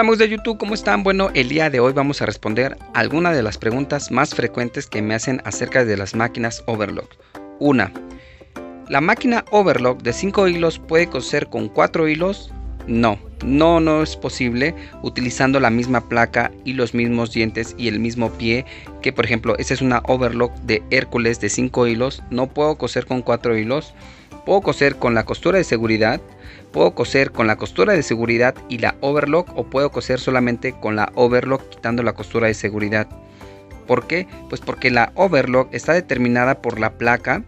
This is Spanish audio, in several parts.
amigos de YouTube, ¿cómo están? Bueno, el día de hoy vamos a responder algunas de las preguntas más frecuentes que me hacen acerca de las máquinas overlock. 1. ¿La máquina overlock de 5 hilos puede coser con 4 hilos? No es posible utilizando la misma placa y los mismos dientes y el mismo pie que, por ejemplo, esta es una overlock de Hércules de 5 hilos. No puedo coser con 4 hilos. Puedo coser con la costura de seguridad, puedo coser con la costura de seguridad y la overlock, o puedo coser solamente con la overlock quitando la costura de seguridad. ¿Por qué? Pues porque la overlock está determinada por la placa.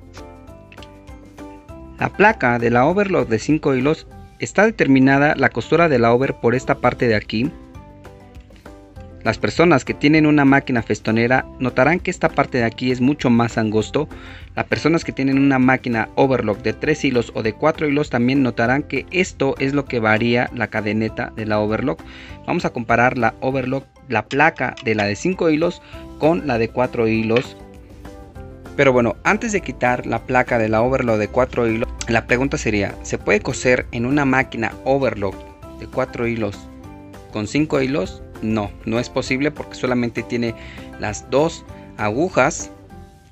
La placa de la overlock de 5 hilos está determinada la costura de la over por esta parte de aquí. Las personas que tienen una máquina festonera notarán que esta parte de aquí es mucho más angosto. Las personas que tienen una máquina overlock de 3 hilos o de 4 hilos también notarán que esto es lo que varía la cadeneta de la overlock. Vamos a comparar la overlock, la placa de la de 5 hilos con la de 4 hilos. Pero bueno, antes de quitar la placa de la overlock de 4 hilos, la pregunta sería, ¿se puede coser en una máquina overlock de 4 hilos con 5 hilos? No es posible porque solamente tiene las dos agujas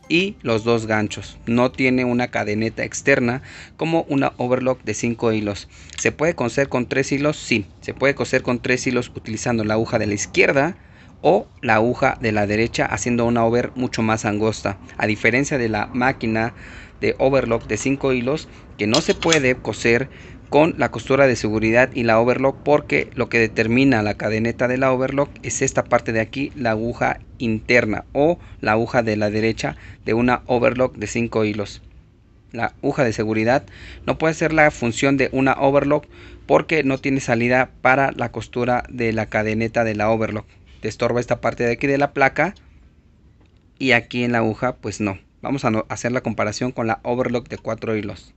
y los dos ganchos. No tiene una cadeneta externa como una overlock de 5 hilos. ¿Se puede coser con 3 hilos? Sí, se puede coser con 3 hilos utilizando la aguja de la izquierda o la aguja de la derecha, haciendo una over mucho más angosta. A diferencia de la máquina de overlock de 5 hilos, que no se puede coser con la costura de seguridad y la overlock, porque lo que determina la cadeneta de la overlock es esta parte de aquí, la aguja interna o la aguja de la derecha de una overlock de 5 hilos. La aguja de seguridad no puede ser la función de una overlock porque no tiene salida para la costura de la cadeneta de la overlock. Te estorba esta parte de aquí de la placa y aquí en la aguja pues no. Vamos a hacer la comparación con la overlock de 4 hilos.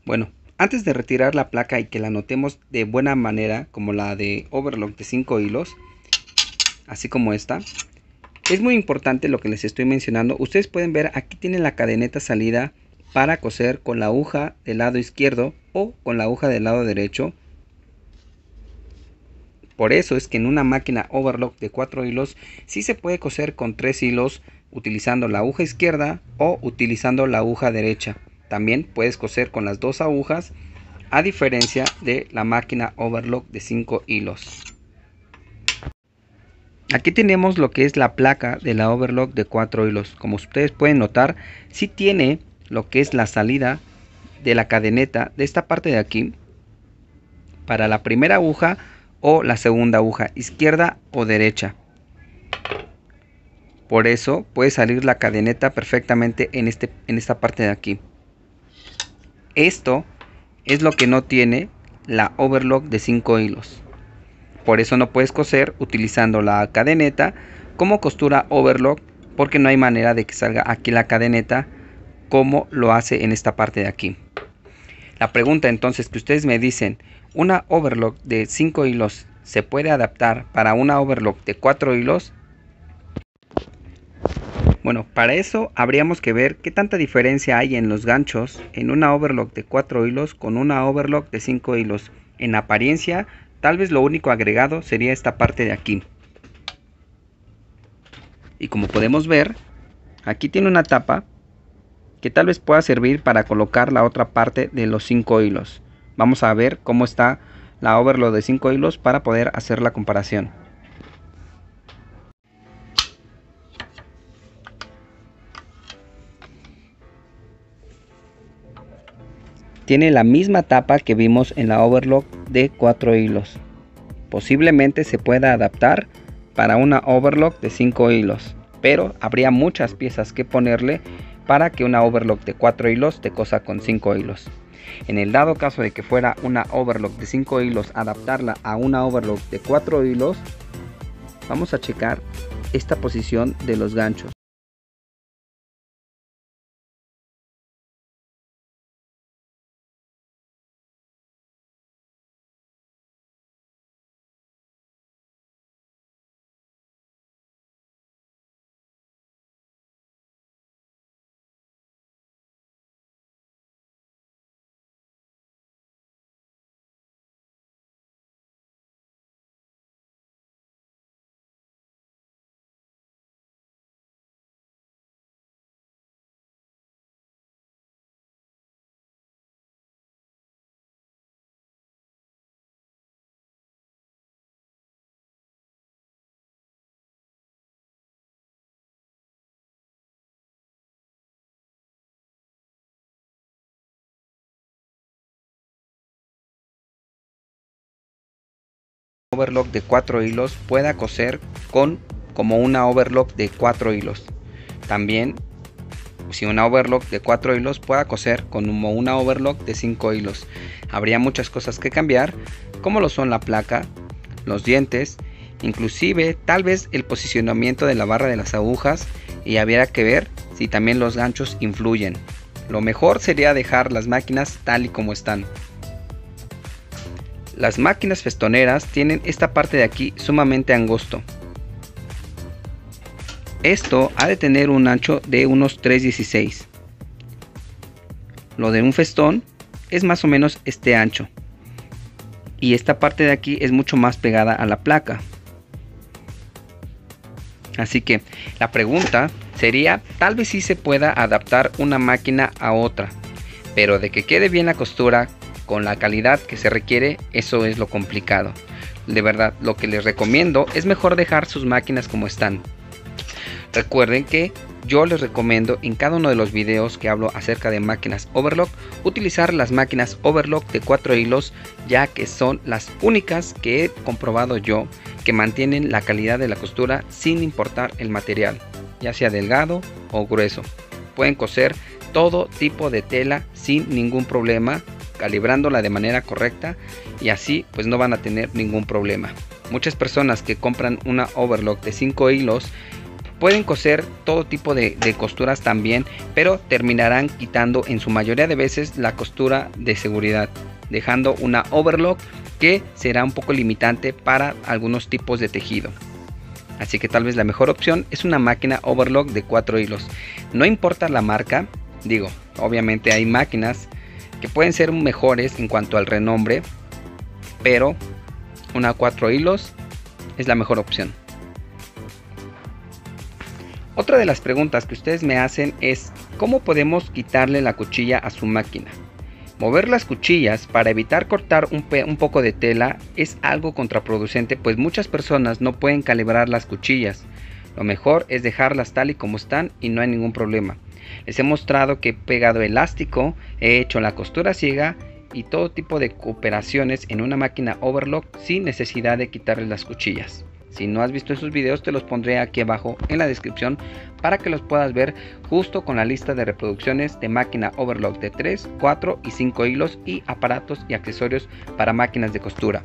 Bueno, antes de retirar la placa y que la notemos de buena manera, como la de overlock de 5 hilos, así como esta, es muy importante lo que les estoy mencionando. Ustedes pueden ver, aquí tiene la cadeneta salida para coser con la aguja del lado izquierdo o con la aguja del lado derecho. Por eso es que en una máquina overlock de 4 hilos sí se puede coser con 3 hilos utilizando la aguja izquierda o utilizando la aguja derecha. También puedes coser con las dos agujas, a diferencia de la máquina overlock de 5 hilos. Aquí tenemos lo que es la placa de la overlock de 4 hilos. Como ustedes pueden notar, sí tiene lo que es la salida de la cadeneta de esta parte de aquí para la primera aguja o la segunda aguja, izquierda o derecha. Por eso puede salir la cadeneta perfectamente en esta parte de aquí. Esto es lo que no tiene la overlock de 5 hilos. Por eso no puedes coser utilizando la cadeneta como costura overlock, porque no hay manera de que salga aquí la cadeneta como lo hace en esta parte de aquí. La pregunta entonces que ustedes me dicen, ¿una overlock de 5 hilos se puede adaptar para una overlock de 4 hilos? Bueno, para eso habríamos que ver qué tanta diferencia hay en los ganchos en una overlock de 4 hilos con una overlock de 5 hilos. En apariencia, tal vez lo único agregado sería esta parte de aquí. Y como podemos ver, aquí tiene una tapa que tal vez pueda servir para colocar la otra parte de los 5 hilos. Vamos a ver cómo está la overlock de 5 hilos para poder hacer la comparación. Tiene la misma tapa que vimos en la overlock de 4 hilos. Posiblemente se pueda adaptar para una overlock de 5 hilos, pero habría muchas piezas que ponerle para que una overlock de 4 hilos te cosa con 5 hilos. En el dado caso de que fuera una overlock de 5 hilos, adaptarla a una overlock de 4 hilos, vamos a checar esta posición de los ganchos. overlock de 4 hilos pueda coser como una overlock de 4 hilos. También si una overlock de 4 hilos pueda coser como una overlock de 5 hilos. Habría muchas cosas que cambiar, como lo son la placa, los dientes, inclusive tal vez el posicionamiento de la barra de las agujas, y habría que ver si también los ganchos influyen. Lo mejor sería dejar las máquinas tal y como están. Las máquinas festoneras tienen esta parte de aquí sumamente angosto. Esto ha de tener un ancho de unos 3.16. Lo de un festón es más o menos este ancho. Y esta parte de aquí es mucho más pegada a la placa. Así que la pregunta sería, tal vez sí se pueda adaptar una máquina a otra. Pero de que quede bien la costura con la calidad que se requiere, eso es lo complicado. De verdad, lo que les recomiendo es mejor dejar sus máquinas como están. Recuerden que yo les recomiendo en cada uno de los videos que hablo acerca de máquinas overlock, utilizar las máquinas overlock de 4 hilos, ya que son las únicas que he comprobado yo que mantienen la calidad de la costura sin importar el material, ya sea delgado o grueso. Pueden coser todo tipo de tela sin ningún problema, calibrándola de manera correcta, y así pues no van a tener ningún problema. Muchas personas que compran una overlock de 5 hilos pueden coser todo tipo de costuras también, pero terminarán quitando en su mayoría de veces la costura de seguridad, dejando una overlock que será un poco limitante para algunos tipos de tejido. Así que tal vez la mejor opción es una máquina overlock de 4 hilos. No importa la marca, digo, obviamente hay máquinas que pueden ser mejores en cuanto al renombre, pero una 4 hilos es la mejor opción. Otra de las preguntas que ustedes me hacen es ¿cómo podemos quitarle la cuchilla a su máquina? Mover las cuchillas para evitar cortar un poco de tela es algo contraproducente, pues muchas personas no pueden calibrar las cuchillas. Lo mejor es dejarlas tal y como están y no hay ningún problema. Les he mostrado que he pegado elástico, he hecho la costura ciega y todo tipo de operaciones en una máquina overlock sin necesidad de quitarle las cuchillas. Si no has visto esos videos, te los pondré aquí abajo en la descripción para que los puedas ver justo con la lista de reproducciones de máquina overlock de 3, 4 y 5 hilos y aparatos y accesorios para máquinas de costura.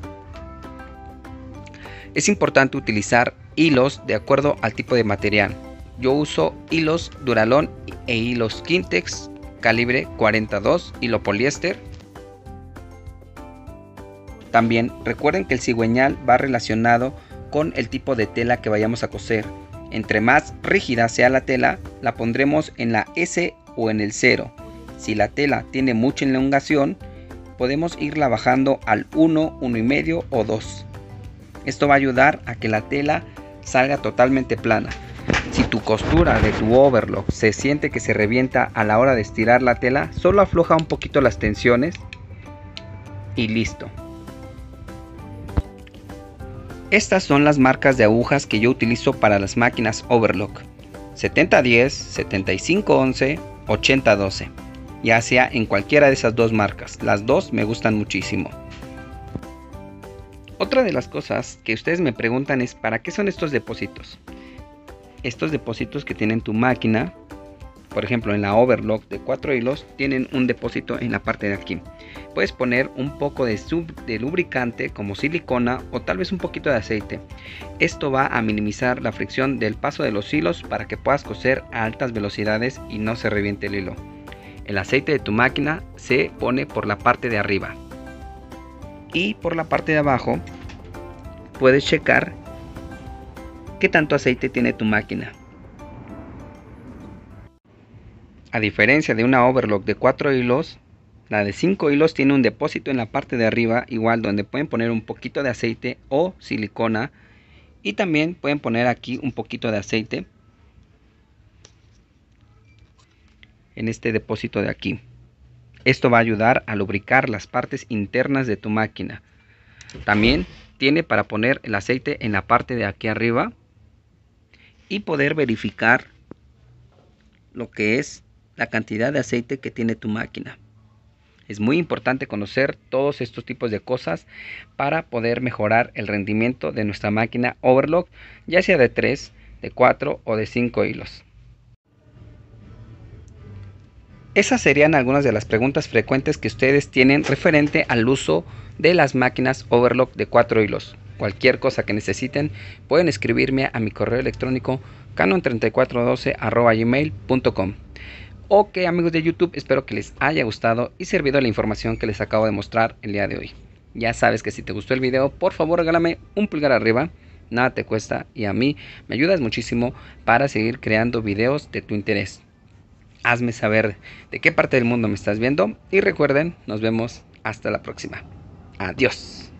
Es importante utilizar hilos de acuerdo al tipo de material. Yo uso hilos Duralon e hilos Kintex calibre 42, hilo poliéster. También recuerden que el cigüeñal va relacionado con el tipo de tela que vayamos a coser. Entre más rígida sea la tela, la pondremos en la S o en el 0. Si la tela tiene mucha elongación, podemos irla bajando al 1, 1,5 o 2. Esto va a ayudar a que la tela salga totalmente plana. Si tu costura de tu overlock se siente que se revienta a la hora de estirar la tela, solo afloja un poquito las tensiones y listo. Estas son las marcas de agujas que yo utilizo para las máquinas overlock: 7010, 7511, 8012, ya sea en cualquiera de esas dos marcas. Las dos me gustan muchísimo. Otra de las cosas que ustedes me preguntan es ¿para qué son estos depósitos? Estos depósitos que tienen tu máquina, por ejemplo en la overlock de 4 hilos, tienen un depósito en la parte de aquí. Puedes poner un poco de lubricante como silicona o tal vez un poquito de aceite. Esto va a minimizar la fricción del paso de los hilos para que puedas coser a altas velocidades y no se reviente el hilo. El aceite de tu máquina se pone por la parte de arriba y por la parte de abajo puedes checar qué tanto aceite tiene tu máquina. A diferencia de una overlock de 4 hilos, la de 5 hilos tiene un depósito en la parte de arriba, igual donde pueden poner un poquito de aceite o silicona, y también pueden poner aquí un poquito de aceite en este depósito de aquí. Esto va a ayudar a lubricar las partes internas de tu máquina. También tiene para poner el aceite en la parte de aquí arriba y poder verificar lo que es la cantidad de aceite que tiene tu máquina. Es muy importante conocer todos estos tipos de cosas para poder mejorar el rendimiento de nuestra máquina overclock, ya sea de 3, de 4 o de 5 hilos. Esas serían algunas de las preguntas frecuentes que ustedes tienen referente al uso de las máquinas overclock de 4 hilos. Cualquier cosa que necesiten pueden escribirme a mi correo electrónico canon3412@gmail.com. Ok, amigos de YouTube, espero que les haya gustado y servido la información que les acabo de mostrar el día de hoy. Ya sabes que si te gustó el video, por favor regálame un pulgar arriba, nada te cuesta y a mí me ayudas muchísimo para seguir creando videos de tu interés. Hazme saber de qué parte del mundo me estás viendo y recuerden, nos vemos hasta la próxima. Adiós.